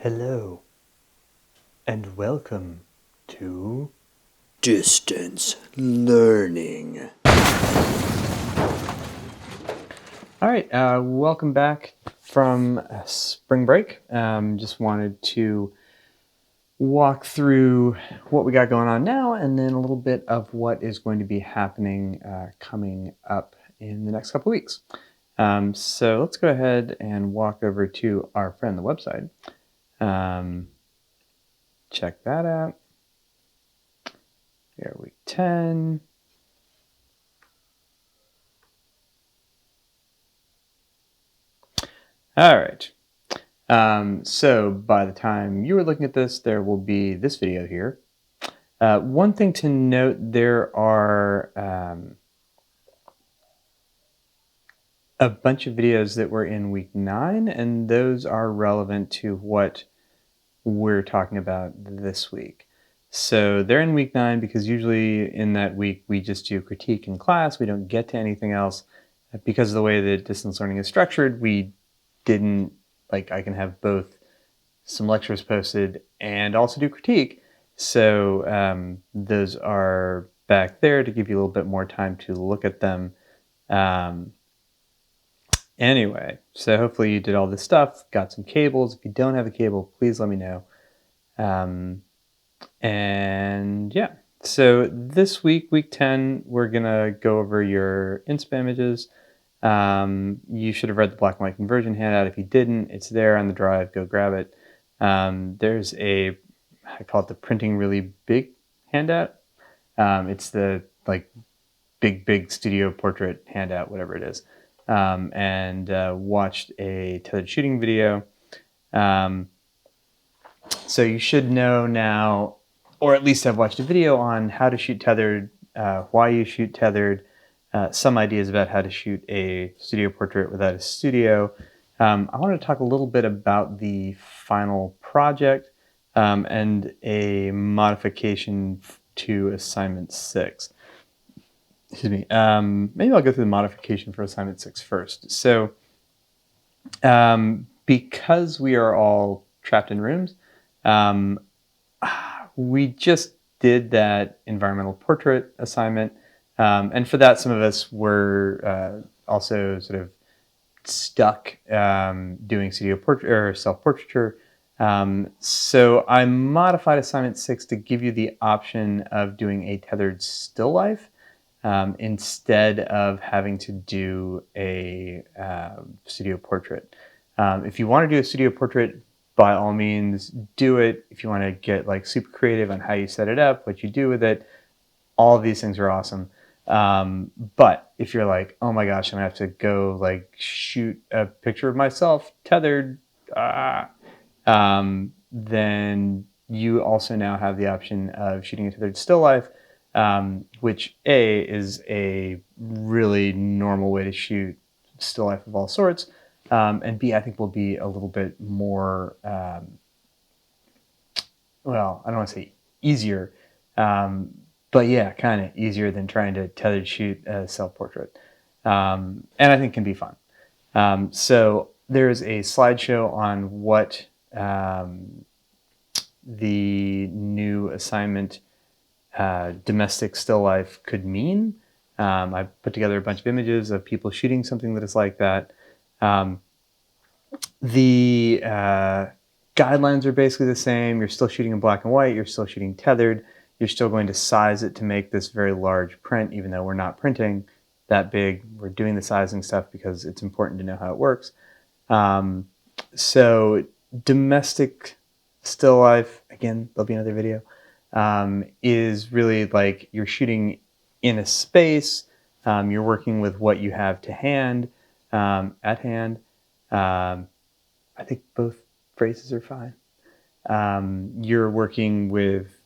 Hello, and welcome to Distance Learning. All right, welcome back from spring break. Just wanted to walk through what we got going on now and then a little bit of what is going to be happening coming up in the next couple of weeks. So let's go ahead and walk over to our friend, the website. Check that out. Here, week 10. All right. So by the time you are looking at this, there will be this video here. One thing to note, there are a bunch of videos that were in week 9, and those are relevant to what we're talking about this week. So they're in week 9 because usually in that week we just do critique in class. We don't get to anything else. Because of the way that distance learning is structured, we didn't, I can have both some lectures posted and also do critique. So those are back there to give you a little bit more time to look at them. Anyway, so hopefully you did all this stuff, got some cables. If you don't have a cable, please let me know. And yeah, so this week, week 10, we're going to go over your insp images. You should have read the black and white conversion handout. If you didn't, it's there on the drive. Go grab it. There's I call it the printing really big handout. It's the big studio portrait handout, whatever it is. And watched a tethered shooting video. So you should know now, or at least have watched a video on how to shoot tethered, why you shoot tethered, some ideas about how to shoot a studio portrait without a studio. I want to talk a little bit about the final project and a modification to assignment 6. Excuse me. Maybe I'll go through the modification for assignment 6 first. So because we are all trapped in rooms, we just did that environmental portrait assignment. And for that, some of us were also sort of stuck doing studio portrait or self-portraiture. So I modified assignment 6 to give you the option of doing a tethered still life instead of having to do a studio portrait. If you want to do a studio portrait, by all means, do it. If you want to get super creative on how you set it up, what you do with it, all of these things are awesome. But if you're like, oh my gosh, I'm gonna have to go shoot a picture of myself tethered, then you also now have the option of shooting a tethered still life, which A, is a really normal way to shoot still life of all sorts. And B, I think will be a little bit more, well, I don't want to say easier, but yeah, kind of easier than trying to tethered shoot a self-portrait. And I think can be fun. So there's a slideshow on what the new assignment domestic still life could mean. I put together a bunch of images of people shooting something that is like that. The guidelines are basically the same. You're still shooting in black and white. You're still shooting tethered. You're still going to size it to make this very large print, even though we're not printing that big. We're doing the sizing stuff because it's important to know how it works. So domestic still life, again, there'll be another video, is really you're shooting in a space. You're working with what you have to hand, at hand. I think both phrases are fine. You're working with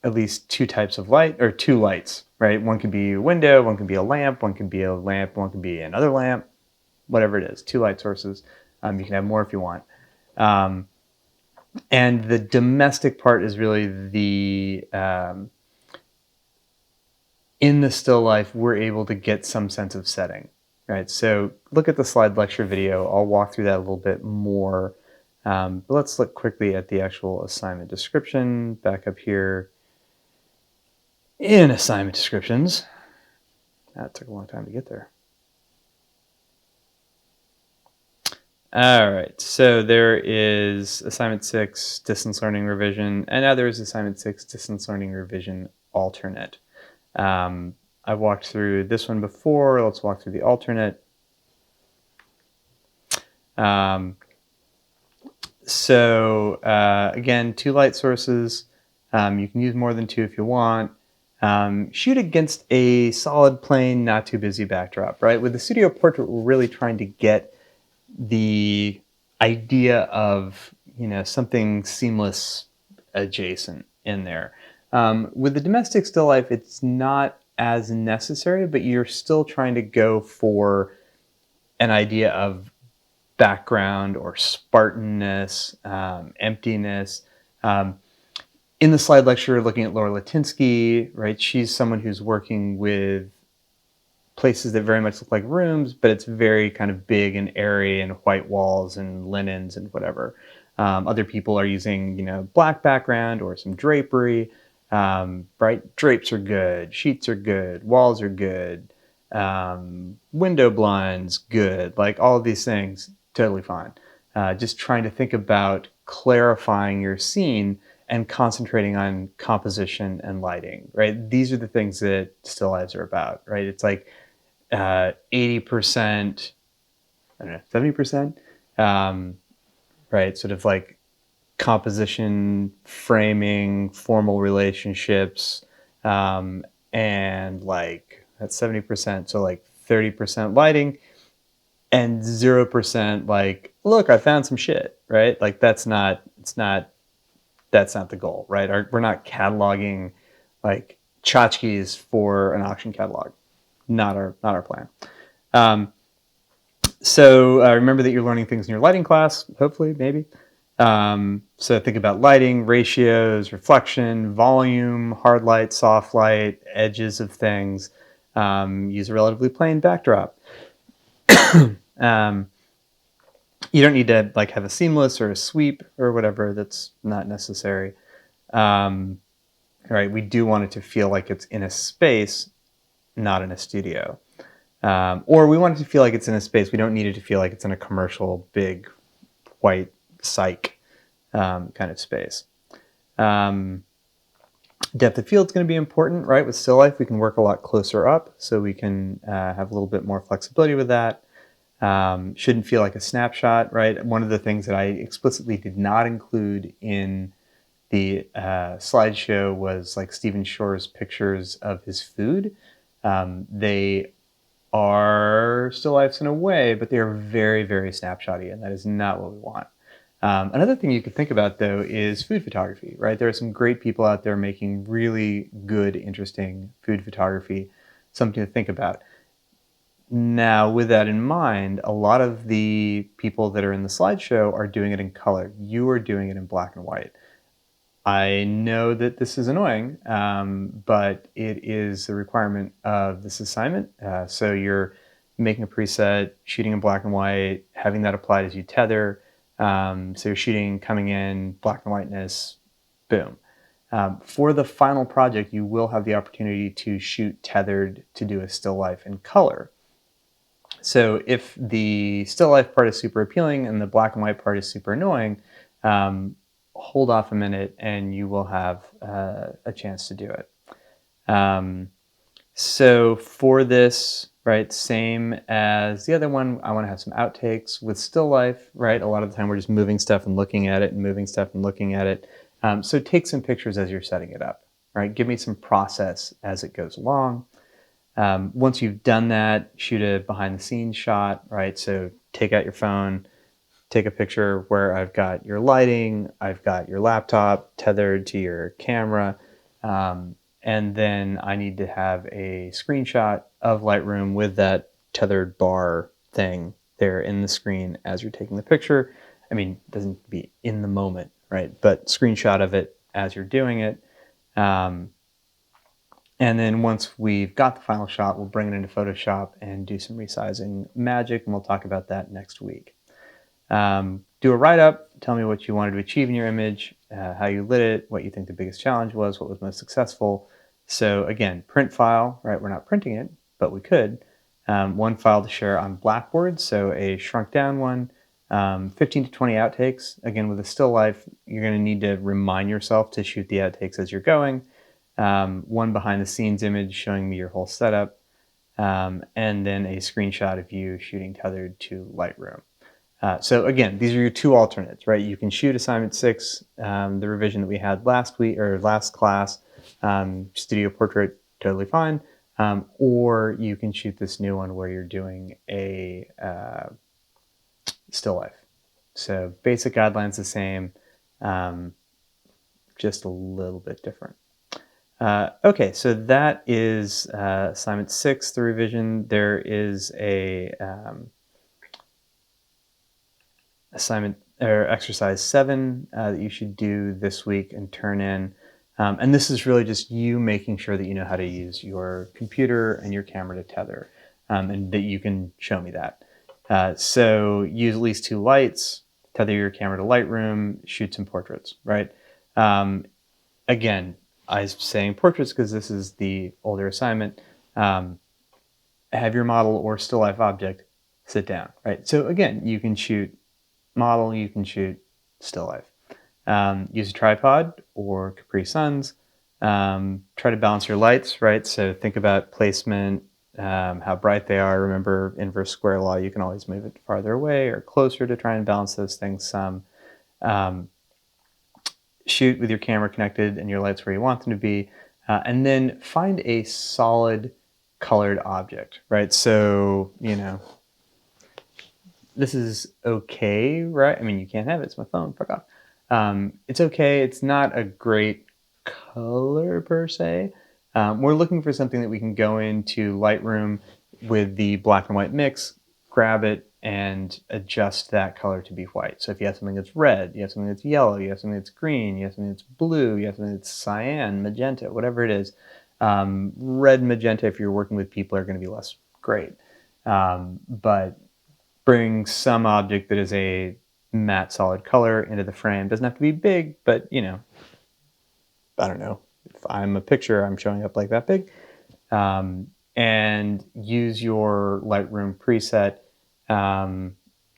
at least 2 types of light, or 2 lights, right? One can be a window, one can be a lamp, one can be a lamp, one can be another lamp, whatever it is, 2 light sources. You can have more if you want. And the domestic part is really the, in the still life, we're able to get some sense of setting, right? So look at the slide lecture video. I'll walk through that a little bit more But let's look quickly at the actual assignment description back up here in assignment descriptions. That took a long time to get there. All right, so there is assignment 6, distance learning revision, and now there is assignment 6, distance learning revision alternate. I walked through this one before. Let's walk through the alternate. Again, 2 light sources. You can use more than 2 if you want. Shoot against a solid, plain, not too busy backdrop, right? With the studio portrait, we're really trying to get the idea of, something seamless adjacent in there. With the domestic still life, it's not as necessary, but you're still trying to go for an idea of background or Spartanness, emptiness. In the slide lecture, looking at Laura Latinsky, right? She's someone who's working with places that very much look like rooms, but it's very kind of big and airy and white walls and linens and whatever. Other people are using, black background or some drapery. Right? Drapes are good, sheets are good, walls are good, window blinds good. Like all of these things, totally fine. Just trying to think about clarifying your scene and concentrating on composition and lighting, right? These are the things that still lives are about, right? It's like 80%, I don't know, 70%, right? Sort of like composition, framing, formal relationships, and like that's 70%. So like 30% lighting and 0% like, look, I found some shit, right? Like that's not the goal, right? We're not cataloging like tchotchkes for an auction catalog. Not our plan. So remember that you're learning things in your lighting class, hopefully, maybe. So think about lighting, ratios, reflection, volume, hard light, soft light, edges of things. Use a relatively plain backdrop. You don't need to like have a seamless or a sweep or whatever. That's not necessary. Right? We do want it to feel like it's in a space, not in a studio. Or we want it to feel like it's in a space. We don't need it to feel like it's in a commercial, big, white psych kind of space. Depth of field is going to be important, right? With still life, we can work a lot closer up, so we can have a little bit more flexibility with that. Shouldn't feel like a snapshot, right? One of the things that I explicitly did not include in the slideshow was like Stephen Shore's pictures of his food. They are still lifes in a way, but they are very, very snapshotty, and that is not what we want. Another thing you could think about, though, is food photography, right? There are some great people out there making really good, interesting food photography, something to think about. Now, with that in mind, a lot of the people that are in the slideshow are doing it in color. You are doing it in black and white. I know that this is annoying, but it is a requirement of this assignment. So you're making a preset, shooting in black and white, having that applied as you tether. So you're shooting, coming in, black and whiteness, boom. For the final project, you will have the opportunity to shoot tethered to do a still life in color. So if the still life part is super appealing and the black and white part is super annoying, hold off a minute and you will have a chance to do it. So for this, right, same as the other one, I want to have some outtakes with still life, right? A lot of the time we're just moving stuff and looking at it and moving stuff and looking at it. So take some pictures as you're setting it up, right? Give me some process as it goes along. Once you've done that, shoot a behind the scenes shot, right? So take out your phone, take a picture where I've got your lighting, I've got your laptop tethered to your camera, and then I need to have a screenshot of Lightroom with that tethered bar thing there in the screen as you're taking the picture. I mean, it doesn't be in the moment, right? But screenshot of it as you're doing it. And then once we've got the final shot, we'll bring it into Photoshop and do some resizing magic, and we'll talk about that next week. Do a write-up, tell me what you wanted to achieve in your image, how you lit it, what you think the biggest challenge was, what was most successful. So again, print file, right? We're not printing it, but we could. One file to share on Blackboard, so a shrunk down one, 15 to 20 outtakes. Again, with a still life, you're going to need to remind yourself to shoot the outtakes as you're going. One behind the scenes image showing me your whole setup, and then a screenshot of you shooting tethered to Lightroom. So again, these are your two alternates, right? You can shoot assignment 6, the revision that we had last week or last class, studio portrait, totally fine. Or you can shoot this new one where you're doing a still life. So basic guidelines the same, just a little bit different. Okay, so that is assignment 6, the revision. There is a assignment or exercise 7 that you should do this week and turn in. And this is really just you making sure that you know how to use your computer and your camera to tether, and that you can show me that. So use at least 2 lights, tether your camera to Lightroom, shoot some portraits, right? Again, I'm saying portraits because this is the older assignment. Have your model or still life object sit down, right? So again, you can shoot model, you can shoot still life. Use a tripod or Capri Suns. Try to balance your lights, right? So think about placement, how bright they are. Remember inverse square law, you can always move it farther away or closer to try and balance those things some. Shoot with your camera connected and your lights where you want them to be. And then find a solid colored object, right? So, this is okay, right? I mean, you can't have it. It's my phone. Fuck off. It's okay. It's not a great color per se. We're looking for something that we can go into Lightroom with the black and white mix, grab it, and adjust that color to be white. So if you have something that's red, you have something that's yellow, you have something that's green, you have something that's blue, you have something that's cyan, magenta, whatever it is. Red and magenta, if you're working with people, are going to be less great. But bring some object that is a matte solid color into the frame. Doesn't have to be big, but I don't know. If I'm a picture, I'm showing up like that big. And use your Lightroom preset,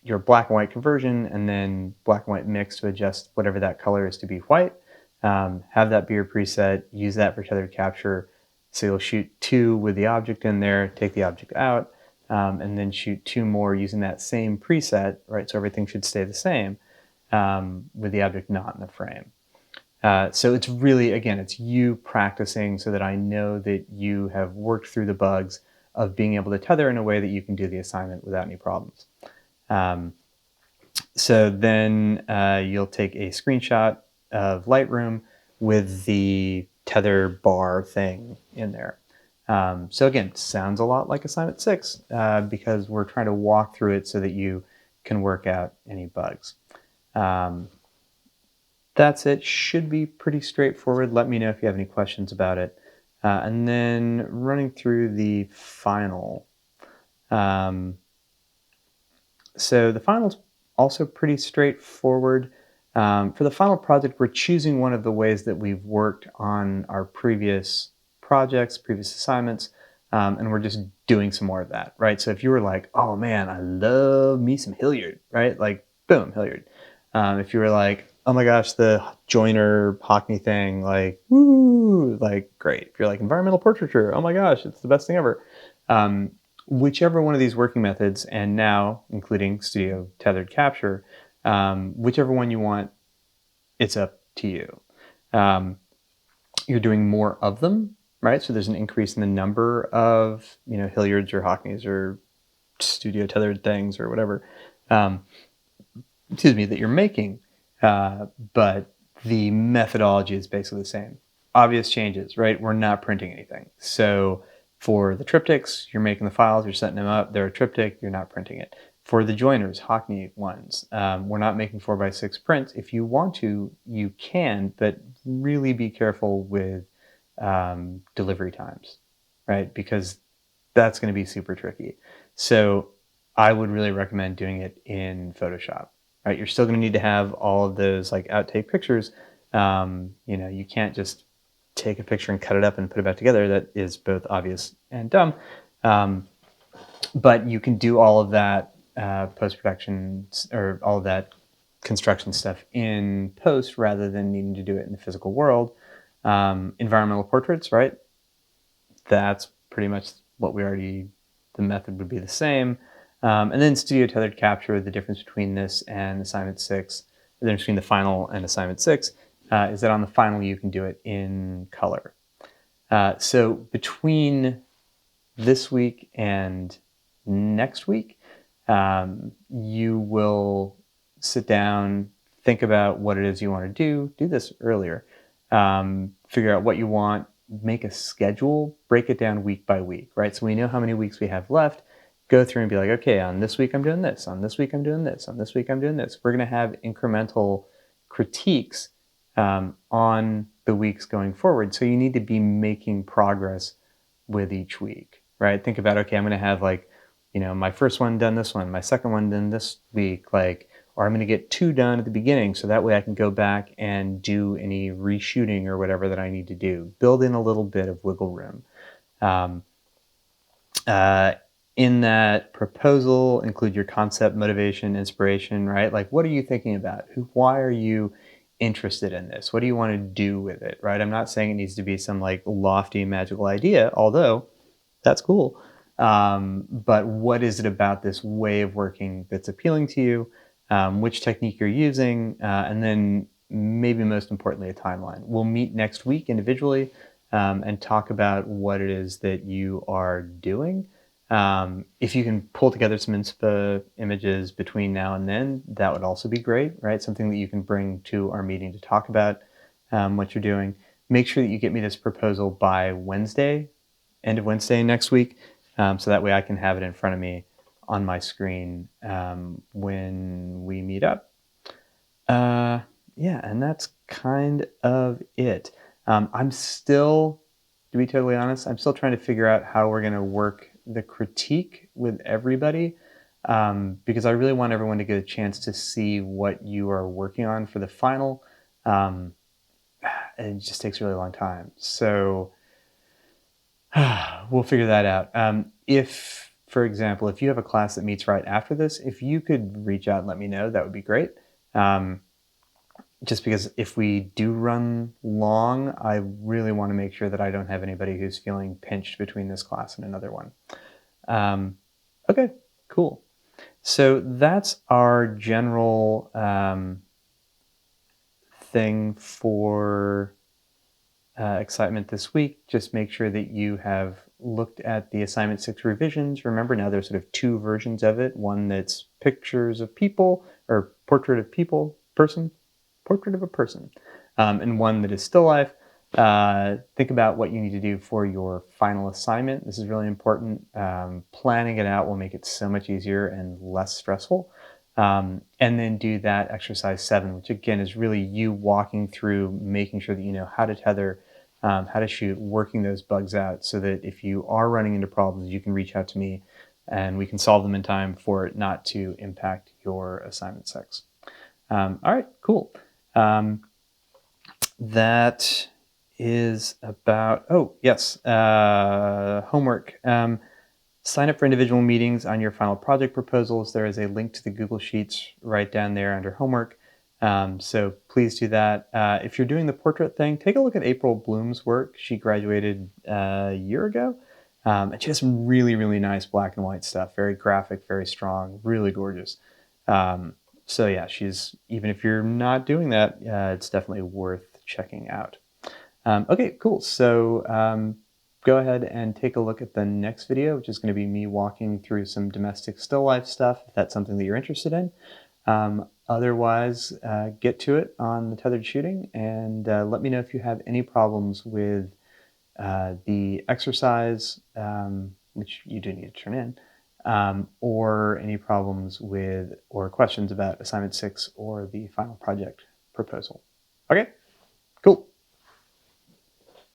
your black and white conversion, and then black and white mix to adjust whatever that color is to be white. Have that be your preset. Use that for tethered capture. So you'll shoot 2 with the object in there, take the object out, and then shoot 2 more using that same preset, right? So everything should stay the same with the object not in the frame. So it's really, again, it's you practicing so that I know that you have worked through the bugs of being able to tether in a way that you can do the assignment without any problems. So then you'll take a screenshot of Lightroom with the tether bar thing in there. So again, sounds a lot like assignment 6 because we're trying to walk through it so that you can work out any bugs. That's it. Should be pretty straightforward. Let me know if you have any questions about it. And then running through the final. So the final's also pretty straightforward. For the final project, we're choosing one of the ways that we've worked on our previous projects, previous assignments, and we're just doing some more of that, right? So if you were like, oh man, I love me some Hilliard, right? Like, boom, Hilliard. If you were like, oh my gosh, the Joyner Hockney thing, like, woo, like, great. If you're like environmental portraiture, oh my gosh, it's the best thing ever. Whichever one of these working methods, and now including studio tethered capture, whichever one you want, it's up to you. You're doing more of them, right? So there's an increase in the number of, Hilliards or Hockneys or studio tethered things or whatever, that you're making. But the methodology is basically the same. Obvious changes, right? We're not printing anything. So for the triptychs, you're making the files, you're setting them up. They're a triptych, you're not printing it. For the joiners, Hockney ones, we're not making 4x6 prints. If you want to, you can, but really be careful with delivery times, right? Because that's going to be super tricky. So I would really recommend doing it in Photoshop, right? You're still going to need to have all of those like outtake pictures. You can't just take a picture and cut it up and put it back together. That is both obvious and dumb. But you can do all of that post-production or all of that construction stuff in post rather than needing to do it in the physical world. Environmental portraits, right? That's pretty much what the method would be the same. And then studio tethered capture, the difference between this and assignment 6, the difference between the final and assignment 6, is that on the final you can do it in color. So between this week and next week, you will sit down, think about what it is you want to do this earlier, figure out what you want, make a schedule, break it down week by week, right? So we know how many weeks we have left, go through and be like, okay, on this week I'm doing this, on this week I'm doing this, on this week I'm doing this. We're going to have incremental critiques on the weeks going forward. So you need to be making progress with each week, right? Think about, okay, I'm going to have my first one done this one, my second one done this week, or I'm going to get 2 done at the beginning so that way I can go back and do any reshooting or whatever that I need to do. Build in a little bit of wiggle room. In that proposal, include your concept, motivation, inspiration, right? Like, what are you thinking about? Why are you interested in this? What do you want to do with it, right? I'm not saying it needs to be some lofty magical idea, although that's cool. But what is it about this way of working that's appealing to you? Which technique you're using, and then maybe most importantly, a timeline. We'll meet next week individually and talk about what it is that you are doing. If you can pull together some inspo images between now and then, that would also be great, right? Something that you can bring to our meeting to talk about what you're doing. Make sure that you get me this proposal by Wednesday, end of Wednesday next week, so that way I can have it in front of me on my screen when we meet up. And that's kind of it. I'm still, to be totally honest, I'm still trying to figure out how we're going to work the critique with everybody, because I really want everyone to get a chance to see what you are working on for the final. It just takes a really long time. So we'll figure that out. If, for example, if you have a class that meets right after this, if you could reach out and let me know, that would be great. Just because if we do run long, I really want to make sure that I don't have anybody who's feeling pinched between this class and another one. Okay, cool. So that's our general thing for excitement this week. Just make sure that you have looked at the assignment 6 revisions. Remember, now there's sort of 2 versions of it. One that's pictures of people, or portrait of people, portrait of a person, and one that is still life. Think about what you need to do for your final assignment. This is really important. Planning it out will make it so much easier and less stressful. And then do that exercise 7, which again is really you walking through, making sure that you know how to tether, how to shoot, working those bugs out so that if you are running into problems, you can reach out to me and we can solve them in time for it not to impact your assignment 6. All right, cool. That is about, homework. Sign up for individual meetings on your final project proposals. There is a link to the Google Sheets right down there under homework. So please do that. If you're doing the portrait thing, take a look at April Bloom's work. She graduated a year ago. And she has some really, really nice black and white stuff. Very graphic, very strong, really gorgeous. So yeah, even if you're not doing that, it's definitely worth checking out. Okay, cool. So go ahead and take a look at the next video, which is going to be me walking through some domestic still life stuff, if that's something that you're interested in. Otherwise, get to it on the tethered shooting and let me know if you have any problems with the exercise, which you do need to turn in, or any problems with or questions about assignment 6 or the final project proposal. Okay, cool.